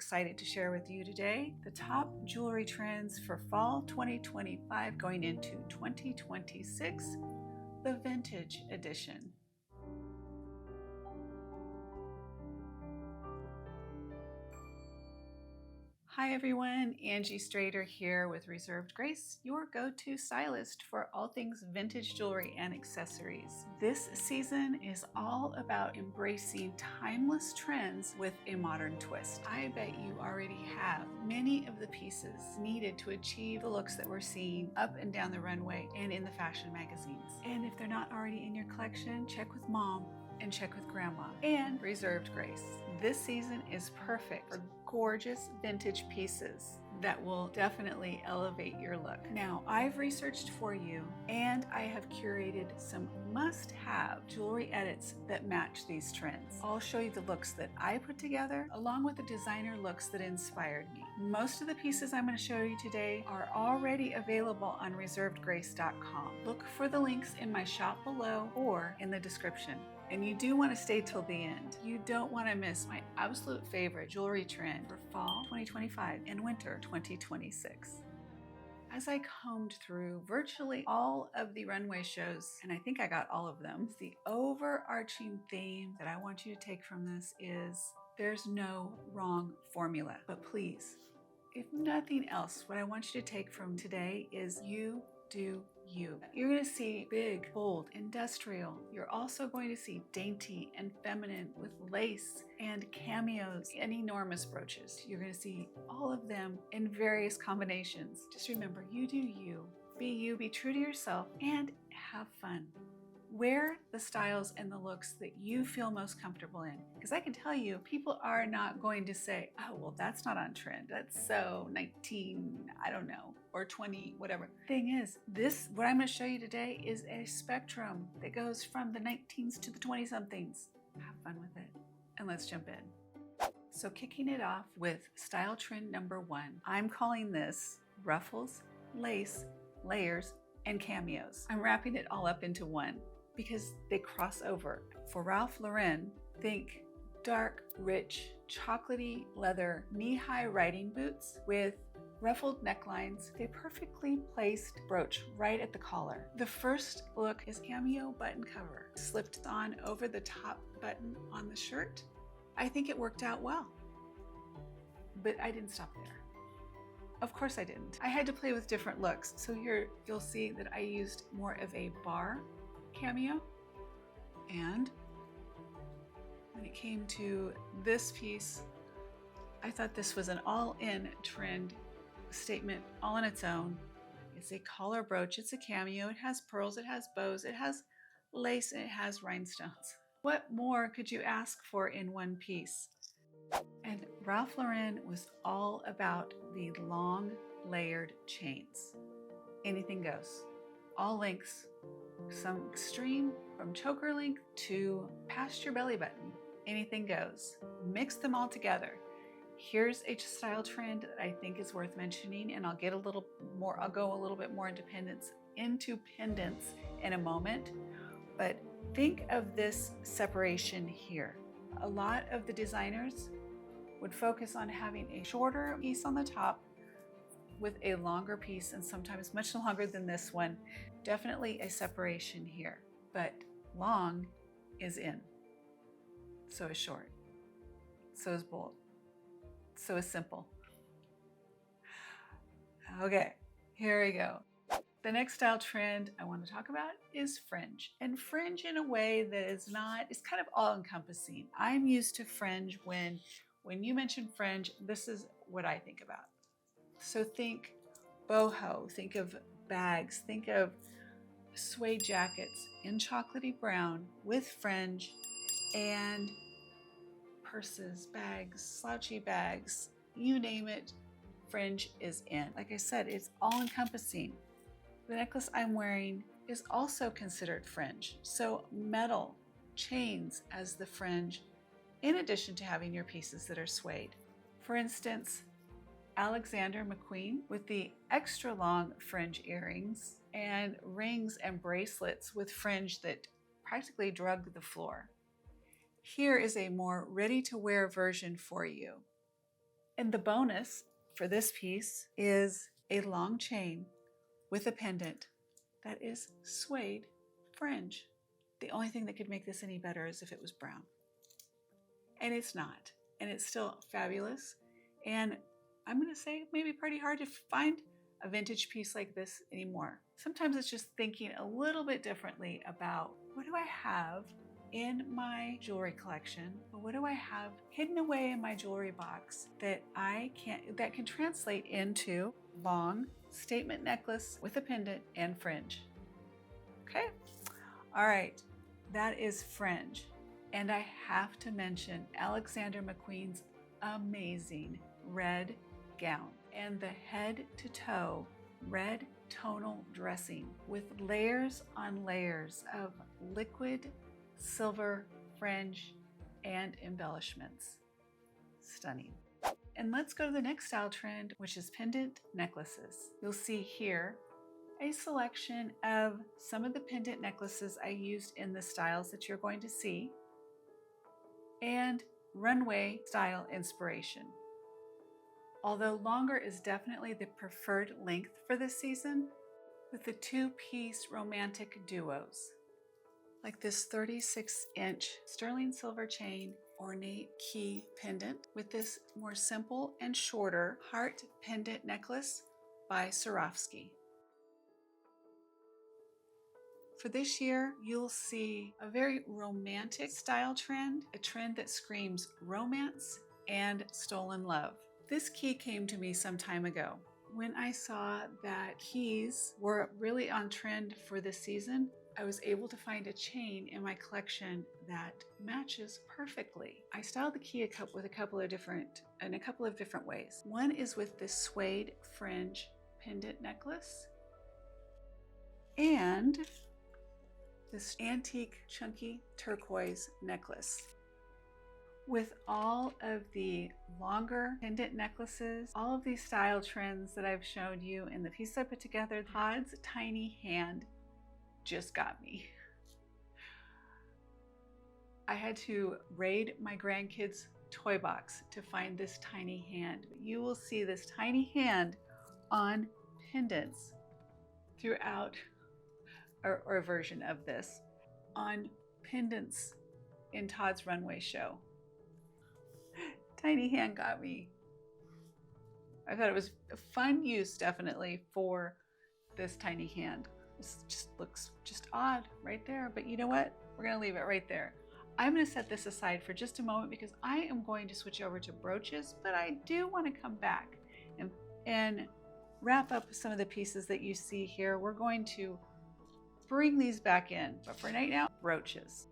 excited to share with you today the top jewelry trends for fall 2025 going into 2026, the vintage edition. Hi everyone, Angie Strader here with Reserved Grace, your go-to stylist for all things vintage jewelry and accessories. This season is all about embracing timeless trends with a modern twist. I bet you already have many of the pieces needed to achieve the looks that we're seeing up and down the runway and in the fashion magazines. And if they're not already in your collection, check with mom and check with grandma and Reserved Grace. This season is perfect for gorgeous vintage pieces that will definitely elevate your look. Now, I've researched for you and I have curated some must-have jewelry edits that match these trends. I'll show you the looks that I put together along with the designer looks that inspired me. Most of the pieces I'm going to show you today are already available on reservedgrace.com. Look for the links in my shop below or in the description. And you do want to stay till the end. You don't want to miss my absolute favorite jewelry trend for fall 2025 and winter 2026. As I combed through virtually all of the runway shows, and I think I got all of them, the overarching theme that I want you to take from this is there's no wrong formula. But please, if nothing else, what I want you to take from today is you do you. You're going to see big, bold, industrial. You're also going to see dainty and feminine with lace and cameos and enormous brooches. You're going to see all of them in various combinations. Just remember, you do you. Be true to yourself, and have fun. Wear the styles and the looks that you feel most comfortable in. Because I can tell you, people are not going to say, oh, well, that's not on trend. That's so 19, I don't know, or 20, whatever. Thing is, what I'm going to show you today is a spectrum that goes from the 19s to the 20-somethings. Have fun with it. And let's jump in. So kicking it off with style trend number 1, I'm calling this Ruffles, Lace, Layers, and Cameos. I'm wrapping it all up into one because they cross over. For Ralph Lauren, think dark, rich, chocolatey leather knee-high riding boots with ruffled necklines, a perfectly placed brooch right at the collar. The first look is Cameo button cover, slipped on over the top button on the shirt. I think it worked out well, but I didn't stop there. Of course I didn't. I had to play with different looks. So here you'll see that I used more of a bar cameo. And when it came to this piece, I thought this was an all-in trend statement all on its own. It's a collar brooch, it's a cameo, it has pearls, it has bows, it has lace, and it has rhinestones. What more could you ask for in one piece? And Ralph Lauren was all about the long layered chains. Anything goes. All lengths, some extreme from choker length to past your belly button. Anything goes. Mix them all together. Here's a style trend that I think is worth mentioning, and I'll go a little bit more into pendants in a moment. But think of this separation here. A lot of the designers would focus on having a shorter piece on the top with a longer piece, and sometimes much longer than this one. Definitely a separation here, but long is in. So is short. So is bold. So is simple. Okay, here we go. The next style trend I want to talk about is fringe. And fringe in a way that is kind of all-encompassing. I'm used to fringe when you mention fringe, this is what I think about. So think boho, think of bags, think of suede jackets in chocolatey brown with fringe and purses, bags, slouchy bags, you name it, fringe is in. Like I said, it's all encompassing. The necklace I'm wearing is also considered fringe. So metal, chains as the fringe, in addition to having your pieces that are suede. For instance, Alexander McQueen with the extra long fringe earrings and rings and bracelets with fringe that practically drug the floor. Here is a more ready-to-wear version for you. And the bonus for this piece is a long chain with a pendant that is suede fringe. The only thing that could make this any better is if it was brown. And it's not. And it's still fabulous. And I'm going to say maybe pretty hard to find a vintage piece like this anymore. Sometimes it's just thinking a little bit differently about what do I have in my jewelry collection, or what do I have hidden away in my jewelry box that that can translate into long statement necklace with a pendant and fringe. Okay, all right, that is Fringe. And I have to mention Alexander McQueen's amazing red gown and the head to toe red tonal dressing with layers on layers of liquid silver fringe and embellishments. Stunning. And let's go to the next style trend, which is pendant necklaces. You'll see here a selection of some of the pendant necklaces I used in the styles that you're going to see, and runway style inspiration. Although longer is definitely the preferred length for this season, with the two-piece romantic duos, like this 36-inch sterling silver chain ornate key pendant with this more simple and shorter heart pendant necklace by Swarovski. For this year, you'll see a very romantic style trend, a trend that screams romance and stolen love. This key came to me some time ago when I saw that keys were really on trend for this season. I was able to find a chain in my collection that matches perfectly. I styled the key in a couple of different ways. One is with this suede fringe pendant necklace and this antique chunky turquoise necklace. With all of the longer pendant necklaces, all of these style trends that I've shown you in the piece I put together, Todd's tiny hand just got me. I had to raid my grandkids' toy box to find this tiny hand. You will see this tiny hand on pendants throughout, or a version of this, on pendants in Todd's runway show. Tiny hand got me. I thought it was a fun use, definitely, for this tiny hand. This just looks just odd right there, but you know what? We're gonna leave it right there. I'm gonna set this aside for just a moment because I am going to switch over to brooches, but I do wanna come back and wrap up some of the pieces that you see here. We're going to bring these back in, but for right now, brooches.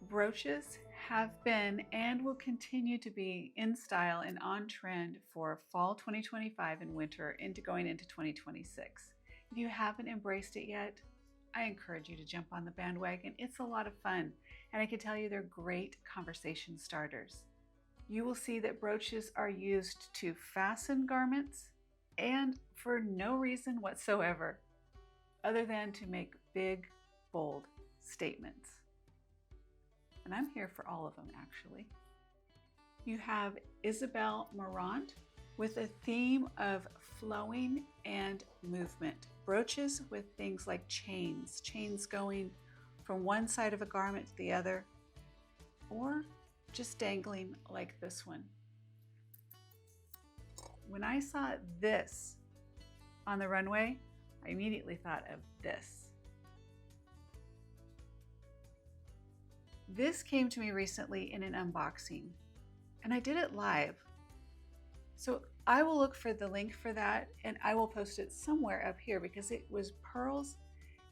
Brooches have been and will continue to be in style and on trend for fall 2025 and winter going into 2026. If you haven't embraced it yet, I encourage you to jump on the bandwagon. It's a lot of fun, and I can tell you they're great conversation starters. You will see that brooches are used to fasten garments and for no reason whatsoever other than to make big, bold statements. And I'm here for all of them, actually. You have Isabelle Marant with a theme of flowing and movement. Brooches with things like chains going from one side of a garment to the other, or just dangling like this one. When I saw this on the runway, I immediately thought of this. This came to me recently in an unboxing, and I did it live. So I will look for the link for that, and I will post it somewhere up here because it was pearls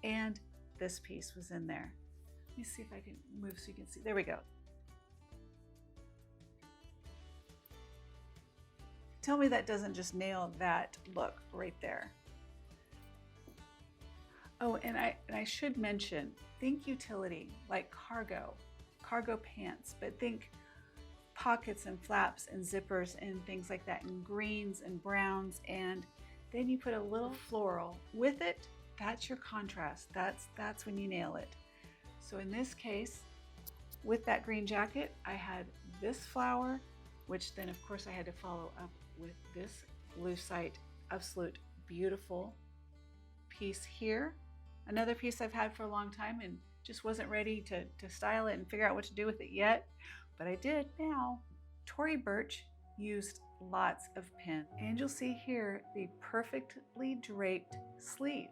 and this piece was in there. Let me see if I can move so you can see. There we go. Tell me that doesn't just nail that look right there. Oh, and I should mention, think utility, like cargo pants, but think pockets and flaps and zippers and things like that, and greens and browns, and then you put a little floral with it. That's your contrast. That's when you nail it. So in this case, with that green jacket, I had this flower which then of course I had to follow up with this lucite, absolute beautiful piece here. Another piece I've had for a long time and just wasn't ready to style it and figure out what to do with it yet, but I did now. Tory Burch used lots of pin, and you'll see here the perfectly draped sleeve.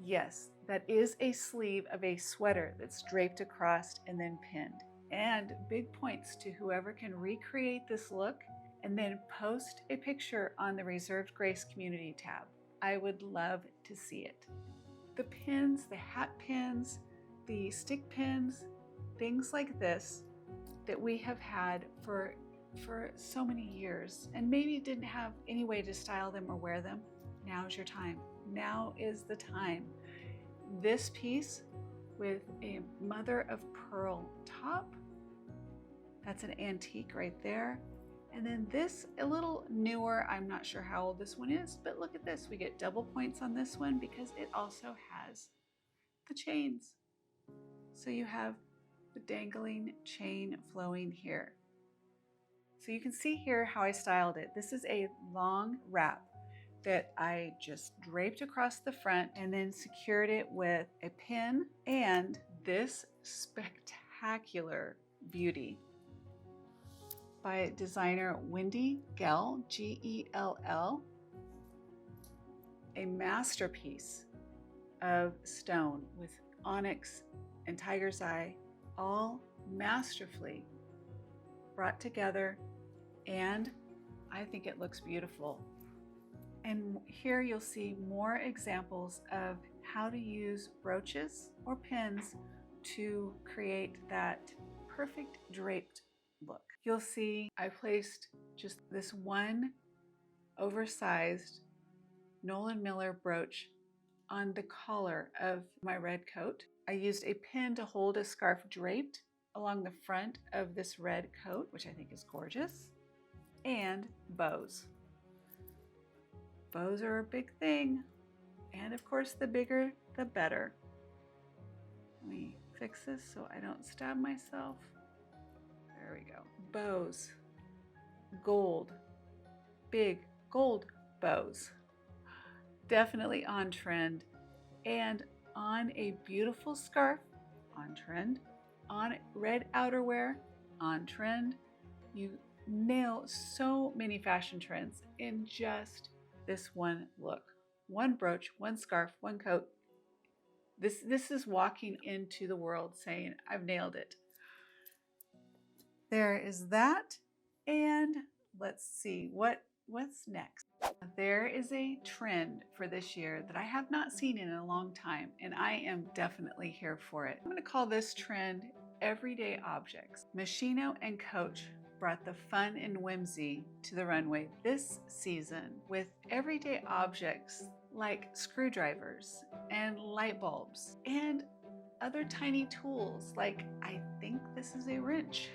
Yes, that is a sleeve of a sweater that's draped across and then pinned. And big points to whoever can recreate this look and then post a picture on the Reserved Grace community tab. I would love to see it. The pins, the hat pins, the stick pins, things like this that we have had for so many years and maybe didn't have any way to style them or wear them. Now's your time. Now is the time. This piece with a mother of pearl top, that's an antique right there. And then this, a little newer, I'm not sure how old this one is, but look at this. We get double points on this one because it also has the chains. So you have the dangling chain flowing here. So you can see here how I styled it. This is a long wrap that I just draped across the front and then secured it with a pin and this spectacular beauty by designer Wendy Gell, G-E-L-L, a masterpiece of stone with onyx and tiger's eye, all masterfully brought together, and I think it looks beautiful. And here you'll see more examples of how to use brooches or pins to create that perfect draped look. You'll see I placed just this one oversized Nolan Miller brooch on the collar of my red coat. I used a pin to hold a scarf draped along the front of this red coat, which I think is gorgeous, and bows. Bows are a big thing, and of course the bigger the better. Let me fix this so I don't stab myself. There we go. Bows, gold, big gold bows. Definitely on trend, and on a beautiful scarf, on trend, on red outerwear, on trend. You nail so many fashion trends in just this one look. One brooch, one scarf, one coat. This is walking into the world saying, I've nailed it. There is that, and let's see what's next. There is a trend for this year that I have not seen in a long time, and I am definitely here for it. I'm going to call this trend everyday objects. Moschino and Coach brought the fun and whimsy to the runway this season with everyday objects like screwdrivers and light bulbs and other tiny tools like, I think this is a wrench.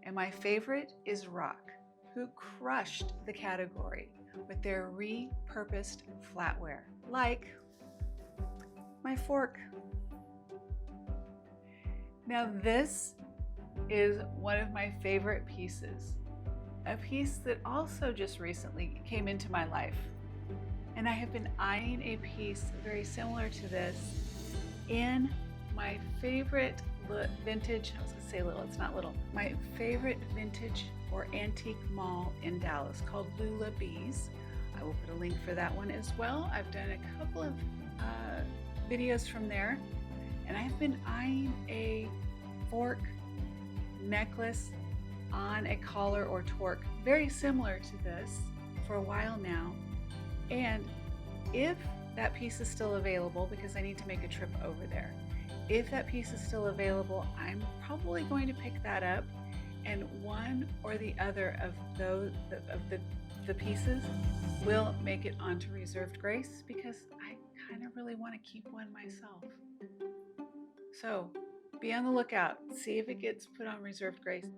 And my favorite is Rock, who crushed the category with their repurposed flatware, like my fork. Now this is one of my favorite pieces, a piece that also just recently came into my life. And I have been eyeing a piece very similar to this in my favorite vintage, I was gonna say little, it's not little, my favorite vintage or antique mall in Dallas called Lula Bees. I will put a link for that one as well. I've done a couple of videos from there, and I've been eyeing a fork necklace on a collar or torque very similar to this for a while now. And if that piece is still available, because I need to make a trip over there, if that piece is still available, I'm probably going to pick that up, and one or the other of those the pieces will make it onto Reserved Grace, because I kind of really want to keep one myself. So be on the lookout, see if it gets put on Reserved Grace.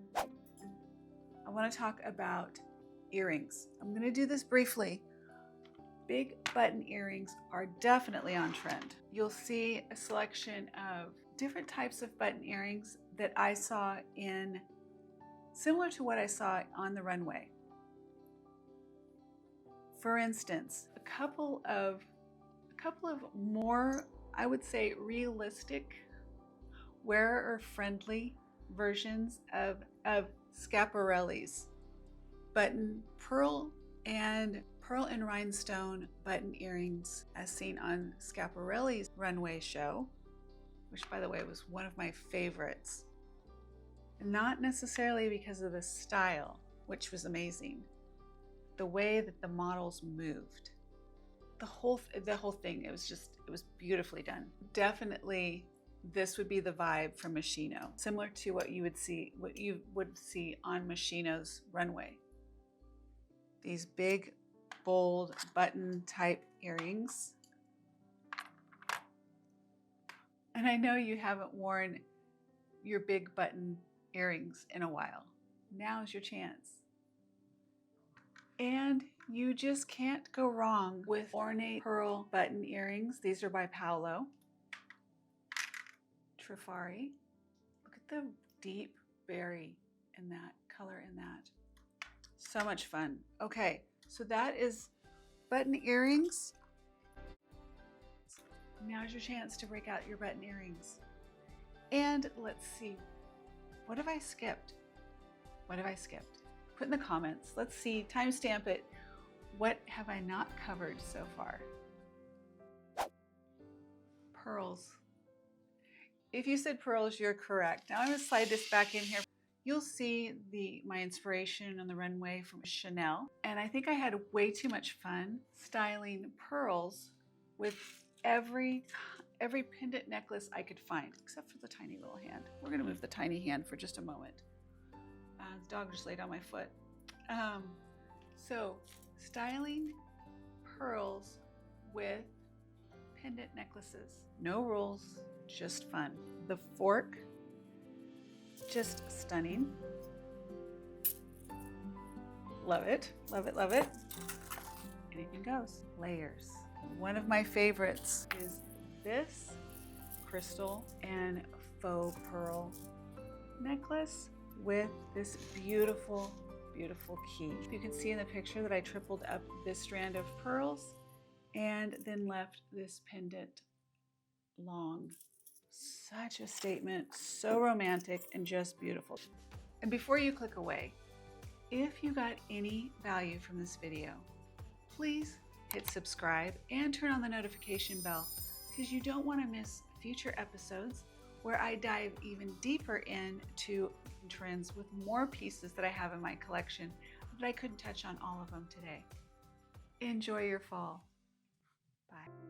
I want to talk about earrings. I'm going to do this briefly. Big button earrings are definitely on trend. You'll see a selection of different types of button earrings that I saw in, similar to what I saw on the runway. For instance, a couple of more, I would say, realistic, wearer-friendly versions of Schiaparelli's button pearl and rhinestone button earrings, as seen on Schiaparelli's runway show, which, by the way, was one of my favorites. Not necessarily because of the style, which was amazing, the way that the models moved, the whole thing. It was beautifully done. Definitely, this would be the vibe from Moschino, similar to what you would see on Moschino's runway. These big, bold button type earrings. And I know you haven't worn your big button earrings in a while. Now's your chance. And you just can't go wrong with ornate pearl button earrings. These are by Paolo Trifari. Look at the deep berry in that, color in that. So much fun. Okay, so that is button earrings. Now's your chance to break out your button earrings. And let's see, what have I skipped? What have I skipped? Put in the comments. Let's see, timestamp it. What have I not covered so far? Pearls. If you said pearls, you're correct. Now I'm going to slide this back in here. You'll see my inspiration on the runway from Chanel. And I think I had way too much fun styling pearls with every pendant necklace I could find, except for the tiny little hand. We're going to move the tiny hand for just a moment. The dog just laid on my foot. So styling pearls with pendant necklaces. No rules, just fun. The fork, just stunning. Love it, love it, love it. Anything goes. Layers. One of my favorites is this crystal and faux pearl necklace with this beautiful, beautiful key. You can see in the picture that I tripled up this strand of pearls and then left this pendant long. Such a statement, so romantic and just beautiful. And before you click away, if you got any value from this video, please hit subscribe and turn on the notification bell, because you don't want to miss future episodes where I dive even deeper into trends with more pieces that I have in my collection, but I couldn't touch on all of them today. Enjoy your fall. Bye.